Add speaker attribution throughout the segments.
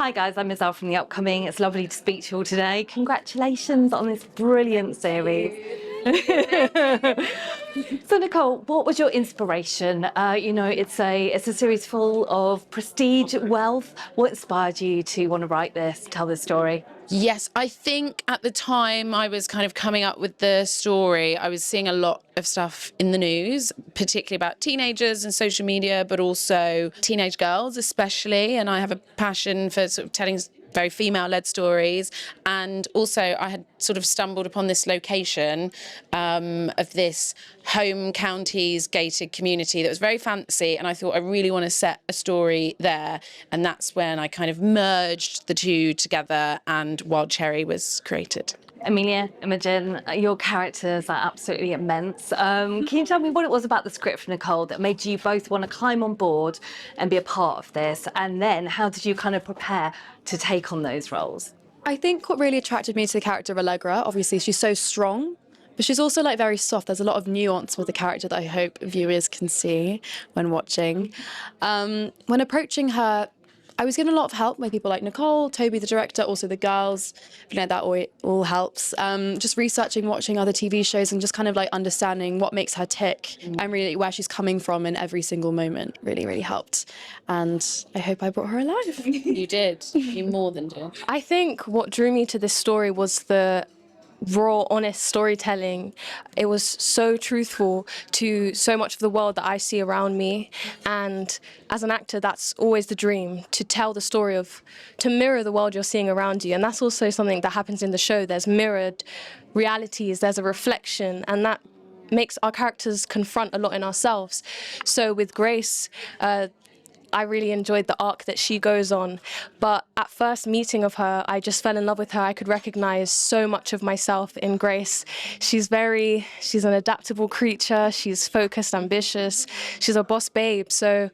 Speaker 1: Hi guys, I'm Ezelle from The Upcoming. It's lovely to speak to you all today. Congratulations on this brilliant series. So Nicole, what was your inspiration? It's a series full of prestige, wealth. What inspired you to want to write this, tell this story?
Speaker 2: Yes, I think at the time I was kind of coming up with the story, I was seeing a lot of stuff in the news, particularly about teenagers and social media, but also teenage girls especially. And I have a passion for sort of telling very female-led stories. And also I had sort of stumbled upon this location of this home counties gated community that was very fancy. And I thought I really want to set a story there. And that's when I kind of merged the two together and Wild Cherry was created.
Speaker 1: Amelia, Imogen, your characters are absolutely immense. Can you tell me what it was about the script, Nicole, that made you both want to climb on board and be a part of this? And then how did you kind of prepare to take on those roles?
Speaker 3: I think what really attracted me to the character of Allegra, obviously she's so strong, but she's also like very soft. There's a lot of nuance with the character that I hope viewers can see when watching. When approaching her, I was given a lot of help by people like Nicole, Toby, the director, also the girls. That all helps. Just researching, watching other TV shows and just kind of like understanding what makes her tick and really where she's coming from in every single moment really, really helped. And I hope I brought her alive.
Speaker 2: You did. You more than did.
Speaker 4: I think what drew me to this story was the raw, honest storytelling. It was so truthful to so much of the world that I see around me. And as an actor, that's always the dream, to tell the story to mirror the world you're seeing around you. And that's also something that happens in the show. There's mirrored realities, there's a reflection, and that makes our characters confront a lot in ourselves. So with Grace, I really enjoyed the arc that she goes on, but at first meeting of her, I just fell in love with her. I could recognize so much of myself in Grace. She's an adaptable creature. She's focused, ambitious. She's a boss babe, so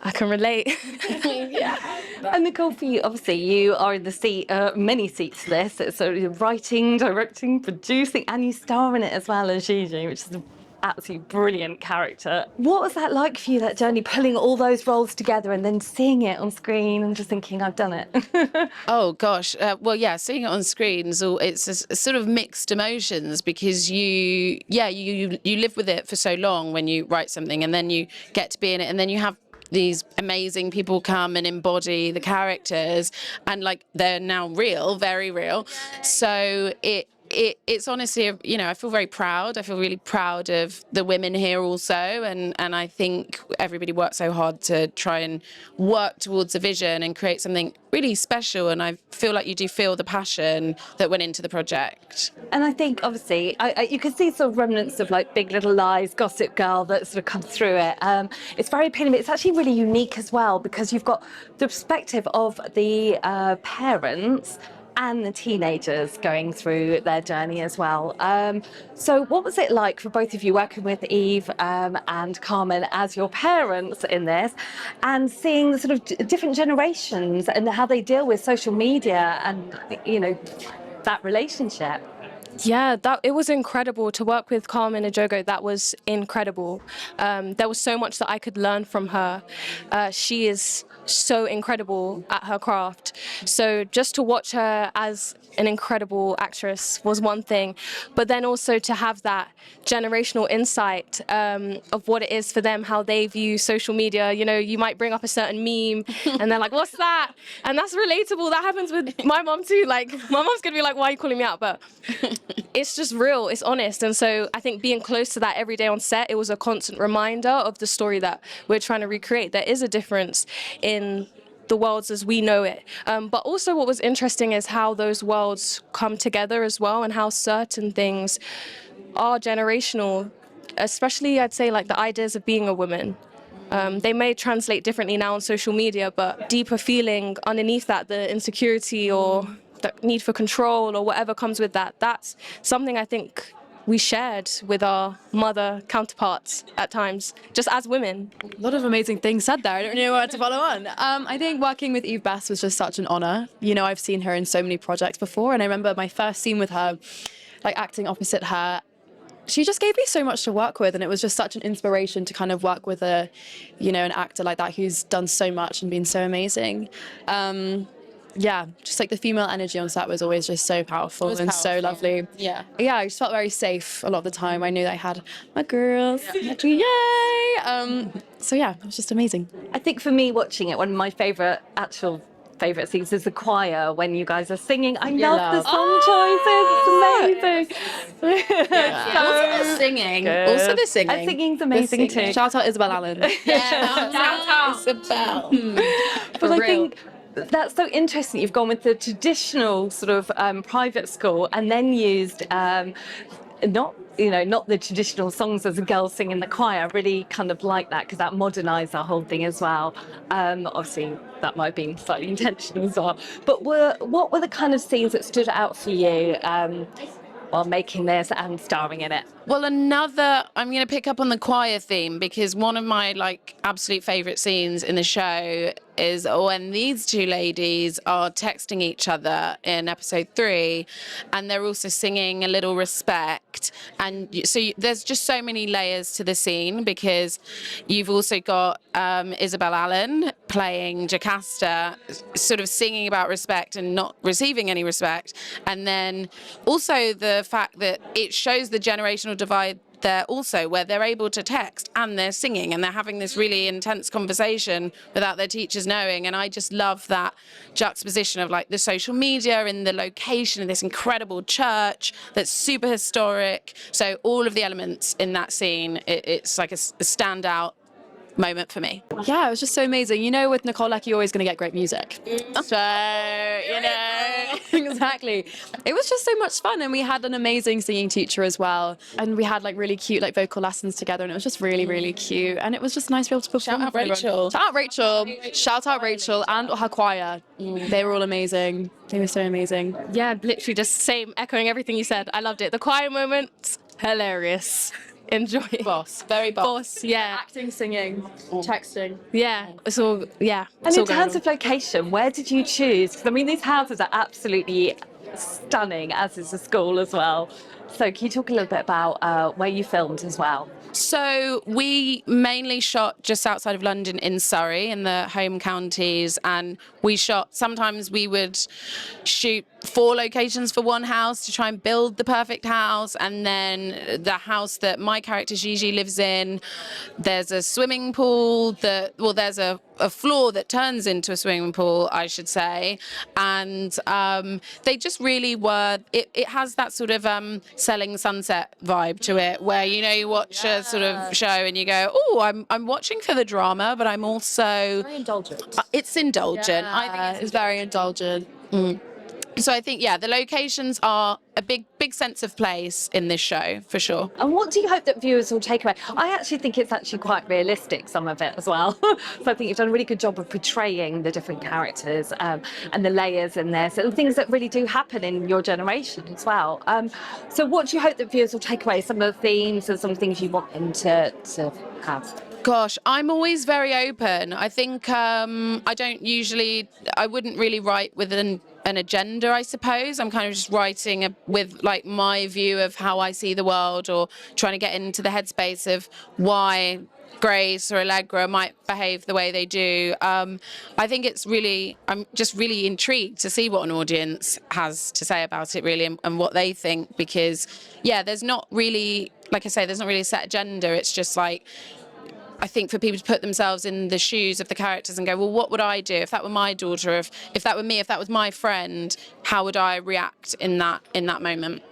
Speaker 4: I can relate.
Speaker 1: Yeah. And Nicole, for you, obviously, you are in the seat, many seats to this. So you're writing, directing, producing, and you star in it as well as Gigi, which is an absolutely brilliant character. What was that like for you, that journey, pulling all those roles together and then seeing it on screen and just thinking, I've done it?
Speaker 2: Oh gosh, well, yeah, seeing it on screens, it's a sort of mixed emotions because you live with it for so long when you write something, and then you get to be in it, and then you have these amazing people come and embody the characters, and like they're now real, very real. So it's honestly, I feel very proud. I feel really proud of the women here also, and I think everybody worked so hard to try and work towards a vision and create something really special, and I feel like you do feel the passion that went into the project.
Speaker 1: And I think, obviously, you can see sort of remnants of like Big Little Lies, Gossip Girl that sort of comes through it. It's very appealing. It's actually really unique as well because you've got the perspective of the parents and the teenagers going through their journey as well. So what was it like for both of you working with Eve and Carmen as your parents in this, and seeing the sort of different generations and how they deal with social media and, that relationship?
Speaker 4: Yeah, it was incredible to work with Carmen Ejogo. That was incredible. There was so much that I could learn from her. She is so incredible at her craft. So just to watch her as an incredible actress was one thing, but then also to have that generational insight of what it is for them, how they view social media. You might bring up a certain meme and they're like, what's that? And that's relatable. That happens with my mom too. Like, my mom's gonna be like, why are you calling me out? But it's just real, it's honest. And so I think being close to that every day on set, it was a constant reminder of the story that we're trying to recreate. There is a difference in the worlds as we know it. But also what was interesting is how those worlds come together as well, and how certain things are generational, especially I'd say like the ideas of being a woman. They may translate differently now on social media, but deeper feeling underneath that, the insecurity or the need for control or whatever comes with that, that's something I think we shared with our mother counterparts at times, just as women.
Speaker 3: A lot of amazing things said there. I don't know where to follow on. I think working with Eve Best was just such an honour. I've seen her in so many projects before, and I remember my first scene with her, like acting opposite her. She just gave me so much to work with, and it was just such an inspiration to kind of work with an actor like that who's done so much and been so amazing. yeah, just like the female energy on set was always just so powerful and so
Speaker 2: powerful.
Speaker 3: lovely.
Speaker 2: Yeah.
Speaker 3: Yeah, I just felt very safe a lot of the time. I knew that I had my girls. Yay! So yeah, it was just amazing.
Speaker 1: I think for me watching it, one of my favourite scenes is the choir when you guys are singing. I love the song choices. It's amazing.
Speaker 2: Also the singing.
Speaker 1: Good.
Speaker 2: Also the singing.
Speaker 1: And singing's amazing too.
Speaker 3: Shout out Isabel Allen.
Speaker 2: Shout out Isabel.
Speaker 1: But I think that's so interesting. You've gone with the traditional sort of private school and then used not the traditional songs as a girl sing in the choir. I really kind of like that because that modernised the whole thing as well. Obviously, that might have been slightly intentional as well. But what were the kind of scenes that stood out for you while making this and starring in it?
Speaker 2: Well, I'm going to pick up on the choir theme because one of my absolute favourite scenes in the show is when these two ladies are texting each other in episode 3 and they're also singing A Little Respect. And there's just so many layers to the scene because you've also got Isabel Allen playing Jocasta, sort of singing about respect and not receiving any respect. And then also the fact that it shows the generational divide there also, where they're able to text and they're singing and they're having this really intense conversation without their teachers knowing. And I just love that juxtaposition of the social media and the location of this incredible church that's super historic. So all of the elements in that scene, it's like a standout moment for me.
Speaker 3: Yeah, it was just so amazing. With Nicole Lecky, you're always going to get great music.
Speaker 2: So,
Speaker 3: Exactly. It was just so much fun, and we had an amazing singing teacher as well, and we had really cute vocal lessons together, and it was just really, really cute, and it was just nice to be able to perform.
Speaker 2: Shout out Rachel.
Speaker 3: Shout out Rachel. Shout out Rachel and her choir. They were all amazing. They were so amazing.
Speaker 4: Yeah, literally just echoing everything you said. I loved it. The choir moments, hilarious. Enjoy it.
Speaker 2: Boss, very boss.
Speaker 4: Boss, yeah.
Speaker 3: Acting, singing, texting.
Speaker 4: Yeah, it's all, yeah.
Speaker 1: And in terms of location, where did you choose? Because these houses are absolutely stunning, as is the school as well. So can you talk a little bit about where you filmed as well?
Speaker 2: So we mainly shot just outside of London in Surrey, in the home counties, and sometimes we would shoot 4 locations for one house to try and build the perfect house. And then the house that my character Gigi lives in, there's a swimming pool there's a floor that turns into a swimming pool, I should say. And they just really were, it has that sort of Selling Sunset vibe to it, where, you watch a sort of show and you go, oh, I'm watching for the drama, but I'm also...
Speaker 3: Very indulgent.
Speaker 2: It's indulgent.
Speaker 3: Yeah,
Speaker 2: I think
Speaker 3: it's very indulgent.
Speaker 2: So I think, the locations are a big sense of place in this show, for sure.
Speaker 1: And what do you hope that viewers will take away? I actually think it's actually quite realistic, some of it as well. So I think you've done a really good job of portraying the different characters and the layers in this and things that really do happen in your generation as well. So what do you hope that viewers will take away? Some of the themes and some things you want them to have?
Speaker 2: Gosh, I'm always very open. I think I wouldn't really write with an agenda, I suppose. I'm kind of just writing with my view of how I see the world, or trying to get into the headspace of why Grace or Allegra might behave the way they do. I think I'm just really intrigued to see what an audience has to say about it, really, and what they think, because, there's not really, like I say, there's not really a set agenda. It's just I think for people to put themselves in the shoes of the characters and go, well, what would I do if that were my daughter, if that were me, if that was my friend, how would I react in that moment?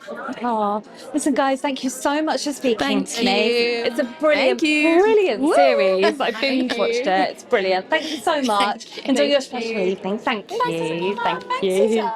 Speaker 1: Oh, listen, guys, thank you so much for speaking to me.
Speaker 2: you.
Speaker 1: It's a brilliant series. I binge watched it. It's brilliant. Thank you so much. Enjoy your special evening. Thank you. Thank you.